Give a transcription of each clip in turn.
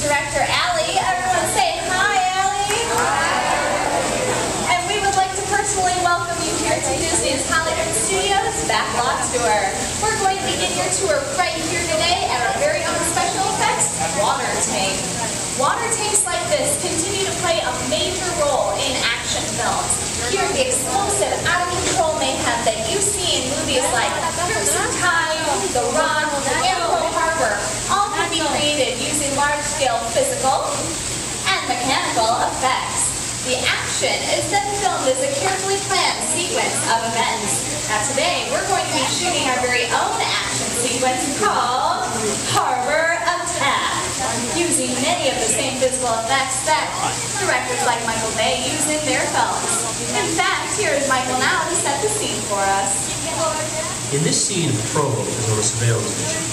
Director Allie. Everyone say hi, Allie. Hi. And we would like to personally welcome you here to Disney's Hollywood Studios Backlot Tour. We're going to begin your tour right here today at our very own special effects water tank. Water tanks like this continue to play a major role in action films. Here, the explosive, out-of-control mayhem that you see in movies like Crimson Tide, The Rock, and Pearl Harbor all can be created using large-scale physical and mechanical effects. The action is then filmed as a carefully planned sequence of events. Now today, we're going to be shooting our very own action sequence called Harbor Attack, using many of the same physical effects that directors like Michael Bay use in their films. In fact, here is Michael now to set the scene for us. In this scene, the probe is on a surveillance mission,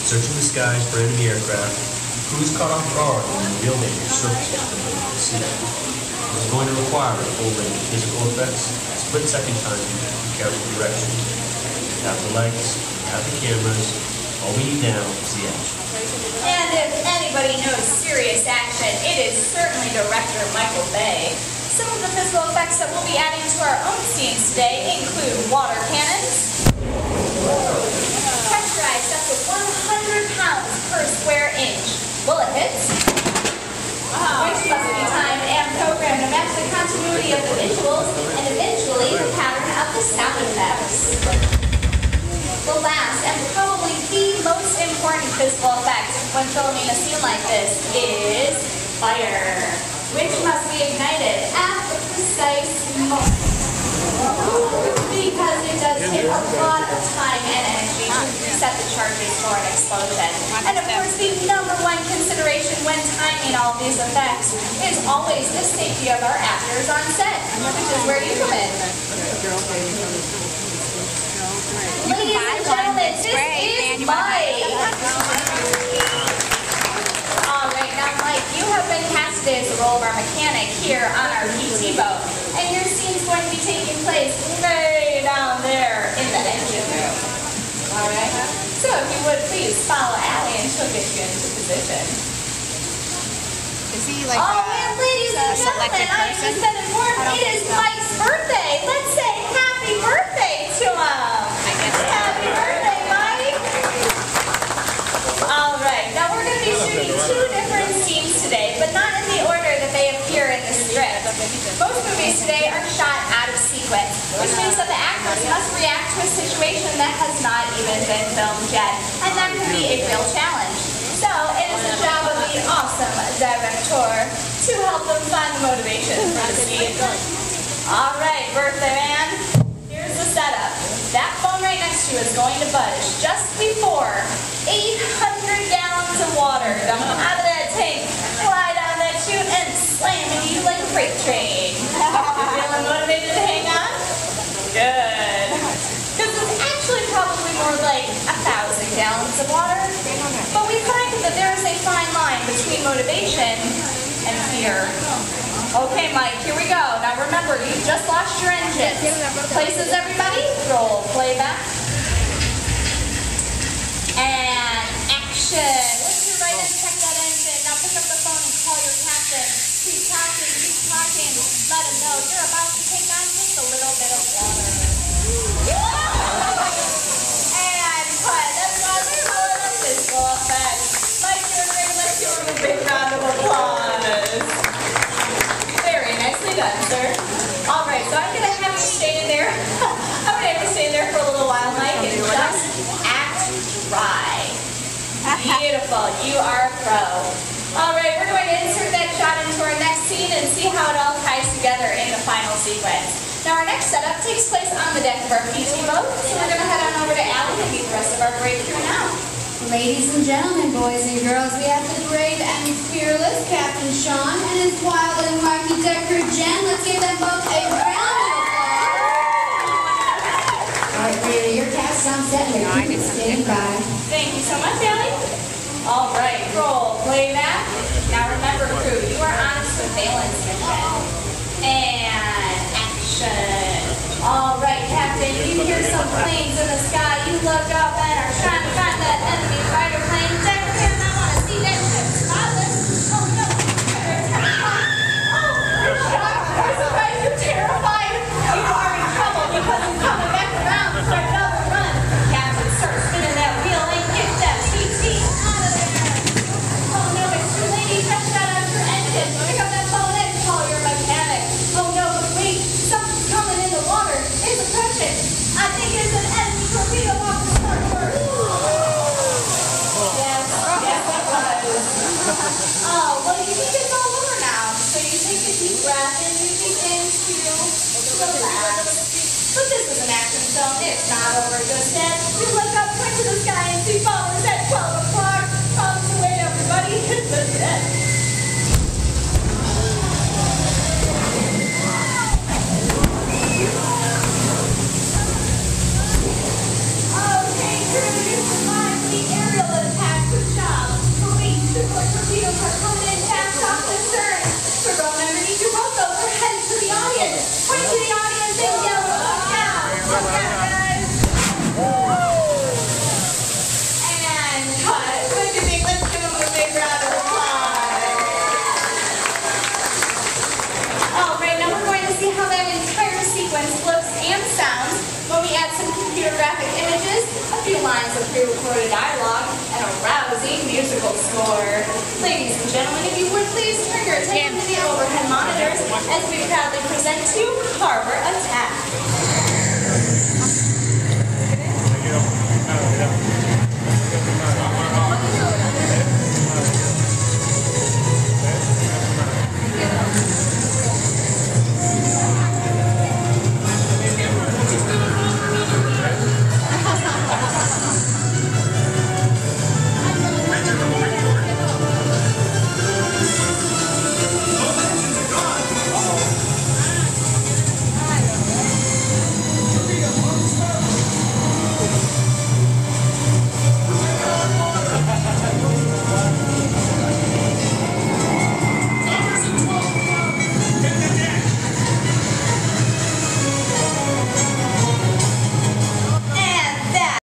searching the skies for enemy aircraft. The crew is caught off guard when the real danger surfaces below the sea. This is going to require a full range of physical effects, split-second timing, and careful direction. We have the lights, we have the cameras. All we need now is the action. And if anybody knows serious action, it is certainly director Michael Bay. Some of the physical effects that we'll be adding to our own scenes today include water cannons, pressurized up to 100 pounds per square inch, bullet hits, which must be timed and programmed to match the continuity of the visuals and eventually the pattern of the sound effects. The last and probably the most important physical effect when filming a scene like this is fire, which must be ignited at the precise moment, because it does take a lot of time and energy to reset the charges for an explosion. And of course, the #1 consideration when timing all these effects is always the safety of our actors on set, which is where you come in. Ladies and gentlemen, this is Mike. Alright, now Mike, you have been casted as the role of our mechanic here on our PT boat. And your scene's going to be taking place way down there in the engine room. Alright? So if you would please follow Allie and she'll get you into position. Is he like and ladies and gentlemen, I just been informed it is Mike's birthday. Let's say happy birthday to him. Happy birthday, Mike. Alright, now we're going to be shooting 2 different scenes today, but not in the order that they appear in the script. Most movies today are shot out of sequence, which means that the actors must react to a situation that has not even been filmed yet, and that can be a real challenge. So, it is the job of the awesome director to help them find the motivation for the scene. Alright, birthday man, here's the setup. That phone right next to you is going to budge just before 800 gallons of water dump out of that tank, fly down that chute, and slam into you like a freight train. You feeling motivated to hang on? Good. Because it's actually probably more like 1,000 gallons of water. But we find that there is a fine line between motivation and fear. Okay, Mike, here we go. Now remember, you just lost your engine. Places, everybody. Roll playback. And action. Lift your right and check that engine. Now pick up the phone and call your captain. Keep talking, keep talking. Let him know you're about to take on just a little bit of water. And cut. That's all the physical effects. Mike, you're great. Let's give him a big round of applause. Very nicely done, sir. All right, so I'm going to have you stay in there. I'm going to have you stay in there for a little while, Mike, and just act dry. Beautiful. You are a pro. All right, we're going to insert that shot into our next scene and see how it all ties together in the final sequence. Now, our next setup takes place on the deck of our PT boat, so we're going to head on over to Allie and meet the rest of our great crew now. Ladies and gentlemen, boys and girls, we have the brave and fearless Captain Sean and his wild and wacky deck crew Jen. Let's give them both a round of applause. All right, Rita, your cast on set here. You can stand by. Thank you so much, Allie. All right, roll playback. Now remember, crew, you are on surveillance mission. And action. All right, Captain, you hear some planes in the sky. You look up and are trying to find that enemy fighter plane. Deck him. I want to see that ship spotless. Oh, well, you think it's all over now. So you take a deep breath and you begin to relax. But this is an action film. It's not over just yet. You look up, point to the sky, and see followers at 12 o'clock. Comes away, everybody. It's the dead. Okay, crew, you survived the aerial attack. Good job. Police, the torpedoes are coming in fast off the stern. So go underneath your boat, though. We're headed to the audience. Point to the audience and yell, look out. Look out, guys. And cut. What do you think? Let's give them a big round of applause. All right, now we're going to see how that entire sequence looks and sounds when we add some computer graphic images, a few lines of pre-recorded dialogue, and a rousing musical score. Ladies and gentlemen, if you would please turn your attention to the overhead monitors as we proudly present to you Harbor Attack.